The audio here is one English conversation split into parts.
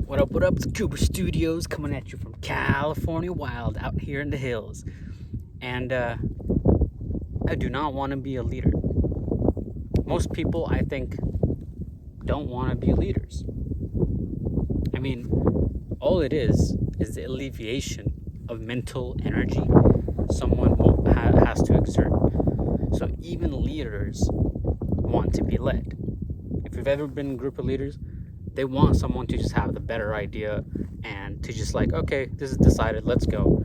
What up? It's Cuba Studios coming at you from California Wild out here in the hills. And I do not want to be a leader. Most people, I think, don't want to be leaders. I mean, all it is the alleviation of mental energy someone has to exert. So even leaders want to be led. If you've ever been in a group of leaders, they want someone to just have the better idea and to just like, okay, this is decided, let's go.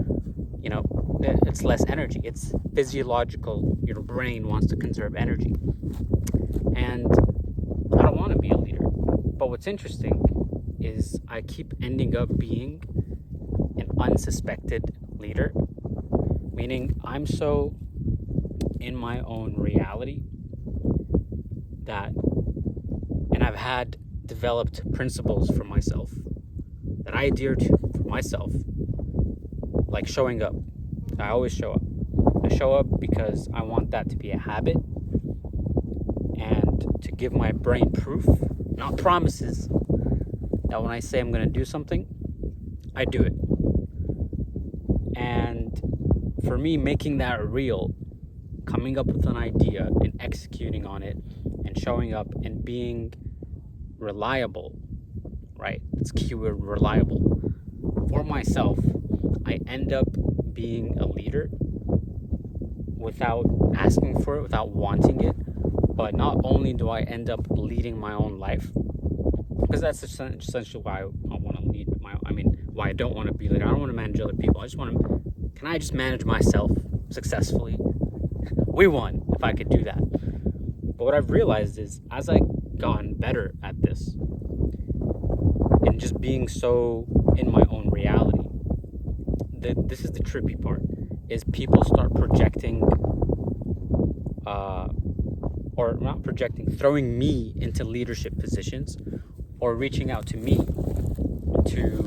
You know, it's less energy. It's physiological. Your brain wants to conserve energy. And I don't want to be a leader. But what's interesting is I keep ending up being an unsuspected leader, meaning I'm so in my own reality that, and I've had developed principles for myself that I adhere to for myself, like showing up. I always show up. I show up because I want that to be a habit and to give my brain proof, not promises, that when I say I'm going to do something, I do it. And for me, making that real, coming up with an idea and executing on it and showing up and being reliable, right? It's keyword reliable. For myself, I end up being a leader without asking for it, without wanting it. But not only do I end up leading my own life, because that's essentially why I want to lead why I don't want to be a leader. I don't want to manage other people. Can I just manage myself successfully? We won if I could do that. But what I've realized is, as I've gotten better at this and just being so in my own reality, this is the trippy part, is people start projecting, or not projecting, throwing me into leadership positions or reaching out to me to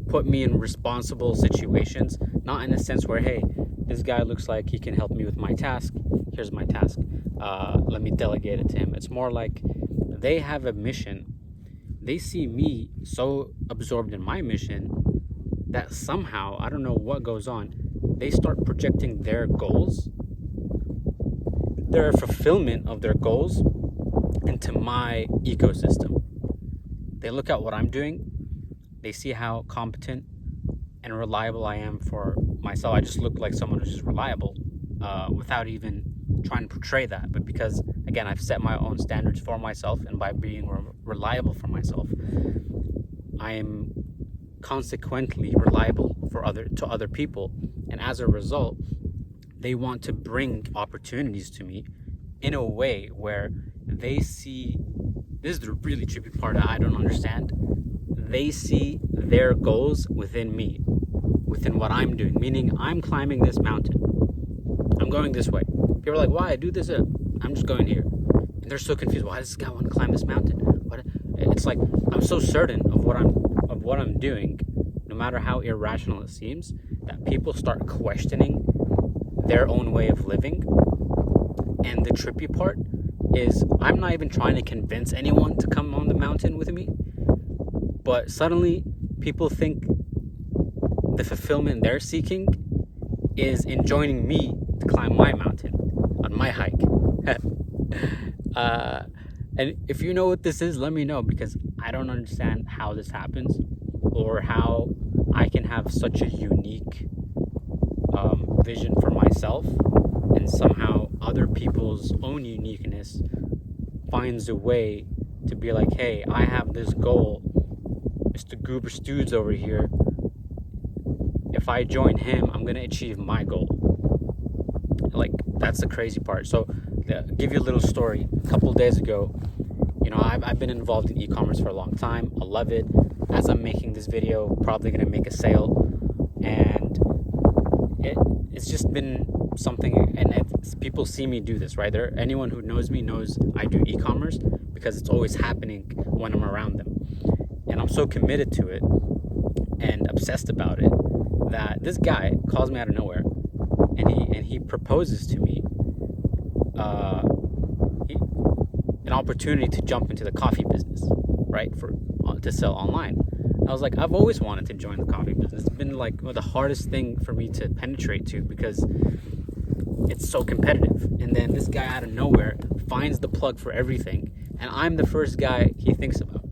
put me in responsible situations, not in a sense where, hey, this guy looks like he can help me with my task, here's my task, let me delegate it to him. It's more like they have a mission. They see me so absorbed in my mission that somehow, I don't know what goes on, they start projecting their goals, their fulfillment of their goals, into my ecosystem. They look at what I'm doing, they see how competent and reliable I am for myself. I just look like someone who's just reliable, without even trying to portray that. But because, again, I've set my own standards for myself, and by being reliable for myself, I am consequently reliable to other people. And as a result, they want to bring opportunities to me in a way where they see, this is the really trippy part that I don't understand, they see their goals within me, within what I'm doing. Meaning, I'm climbing this mountain, I'm going this way. People are like, why? Do this. I'm just going here. And they're so confused. Why does this guy want to climb this mountain? What? It's like, I'm so certain of what I'm doing, no matter how irrational it seems, that people start questioning their own way of living. And the trippy part is, I'm not even trying to convince anyone to come on the mountain with me, but suddenly people think the fulfillment they're seeking is in joining me to climb my mountain on my hike. And if you know what this is, let me know, because I don't understand how this happens, or how I can have such a unique vision for myself, and somehow other people's own uniqueness finds a way to be like, hey, I have this goal, Mr. Goober Studes over here, if I join him, I'm going to achieve my goal. Like, that's the crazy part. So, give you a little story. A couple of days ago, I've been involved in e-commerce for a long time. I love it. As I'm making this video, probably going to make a sale. And it's just been something, and people see me do this, right? Anyone who knows me knows I do e-commerce because it's always happening when I'm around them. And I'm so committed to it and obsessed about it that this guy calls me out of nowhere, and he proposes to me an opportunity to jump into the coffee business. right, for to sell online. I was like, I've always wanted to join the coffee business. It's been like the hardest thing for me to penetrate to, because it's so competitive. And then this guy out of nowhere finds the plug for everything, and I'm the first guy he thinks about.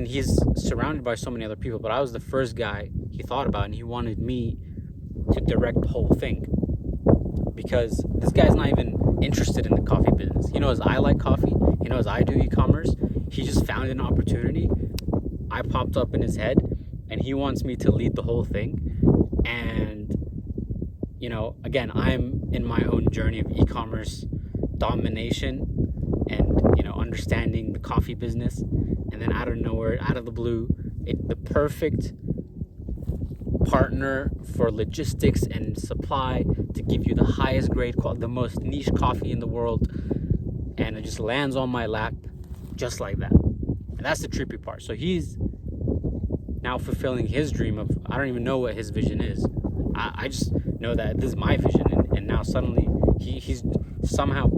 He's surrounded by so many other people, but I was the first guy he thought about, and he wanted me to direct the whole thing, because this guy's not even interested in the coffee business. He knows I like coffee. He knows I do e-commerce. He just found an opportunity. I popped up in his head, and he wants me to lead the whole thing. And, again, I'm in my own journey of e-commerce domination and, understanding the coffee business. And then out of nowhere, out of the blue, the perfect partner for logistics and supply to give you the highest grade, the most niche coffee in the world, and it just lands on my lap just like that. And that's the trippy part. So he's now fulfilling his dream of, I don't even know what his vision is. I just know that this is my vision, and now suddenly he's somehow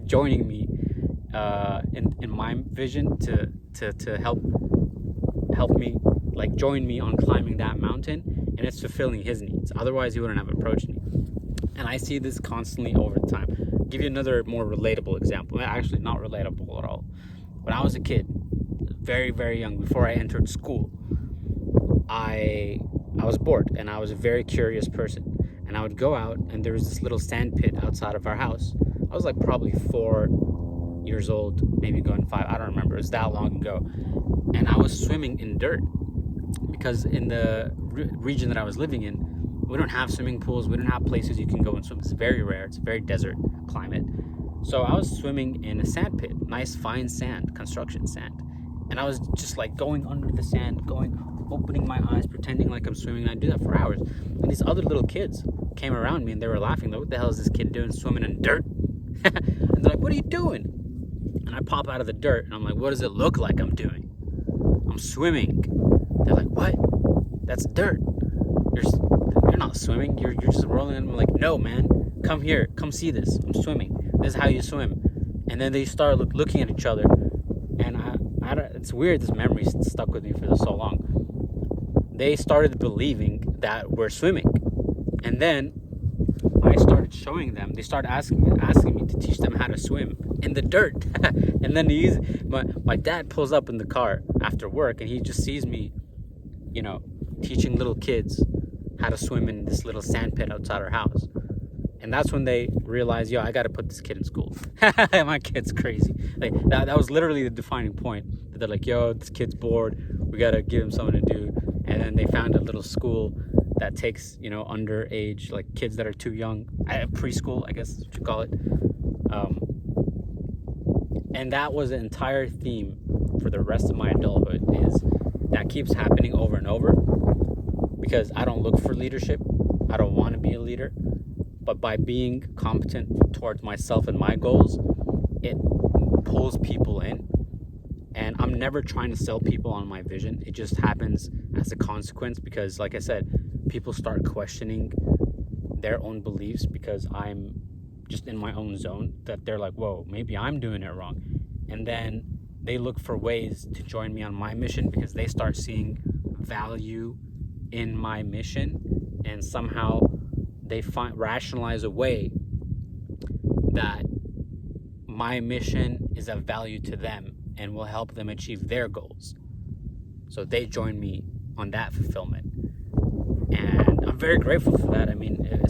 joining me in my vision to help me, like, join me on climbing that mountain, and it's fulfilling his needs. Otherwise, he wouldn't have approached me. And I see this constantly over time. I'll give you another more relatable example. Actually, not relatable at all. When I was a kid, very, very young, before I entered school, I was bored, and I was a very curious person. And I would go out, and there was this little sand pit outside of our house. I was like probably 4 years old, maybe going 5. I don't remember. It was that long ago. And I was swimming in dirt, because in the region that I was living in, we don't have swimming pools. We don't have places you can go and swim. It's very rare. It's a very desert climate. So I was swimming in a sand pit, nice fine sand, construction sand. And I was just like going under the sand, opening my eyes, pretending like I'm swimming. And I do that for hours. And these other little kids came around me, and they were laughing. Like, what the hell is this kid doing swimming in dirt? And they're like, what are you doing? And I pop out of the dirt, and I'm like, what does it look like I'm doing? I'm swimming. They're like, what? That's dirt. You're not swimming. You're just rolling. And I'm like, no, man. Come here. Come see this. I'm swimming. This is how you swim. And then they start looking at each other. And it's weird. This memory stuck with me for so long. They started believing that we're swimming. And then I started showing them. They started asking me to teach them how to swim in the dirt. And then my dad pulls up in the car after work, and he just sees me, teaching little kids how to swim in this little sand pit outside our house. And that's when they realized, I got to put this kid in school. My kid's crazy. Like that was literally the defining point. That they're like, this kid's bored. We got to give him something to do. And then they found a little school that takes, underage, like kids that are too young, preschool, I guess you call it. And that was an entire theme for the rest of my adulthood, is that keeps happening over and over, because I don't look for leadership. I don't want to be a leader. But by being competent towards myself and my goals, it pulls people in. And I'm never trying to sell people on my vision. It just happens as a consequence, because, like I said, people start questioning their own beliefs because I'm just in my own zone, that they're like, whoa, maybe I'm doing it wrong. And then they look for ways to join me on my mission, because they start seeing value in my mission, and somehow they rationalize a way that my mission is of value to them and will help them achieve their goals. So they join me on that fulfillment. And I'm very grateful for that.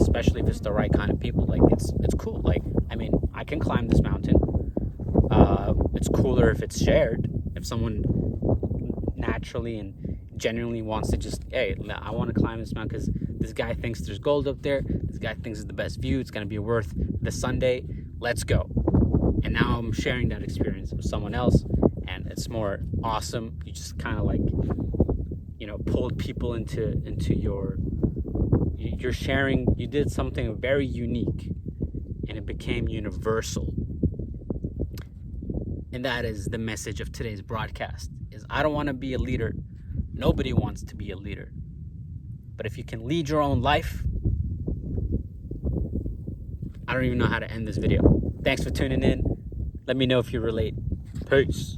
Especially if it's the right kind of people. Like, it's cool. Like, I can climb this mountain. It's cooler if it's shared. If someone naturally and genuinely wants to just, hey, I want to climb this mountain because this guy thinks there's gold up there. This guy thinks it's the best view. It's going to be worth the Sunday. Let's go. And now I'm sharing that experience with someone else, and it's more awesome. You just kind of like, pulled people into you're sharing. You did something very unique, and it became universal. And that is the message of today's broadcast, is I don't want to be a leader. Nobody wants to be a leader. But if you can lead your own life, I don't even know how to end this video. Thanks for tuning in. Let me know if you relate. Peace.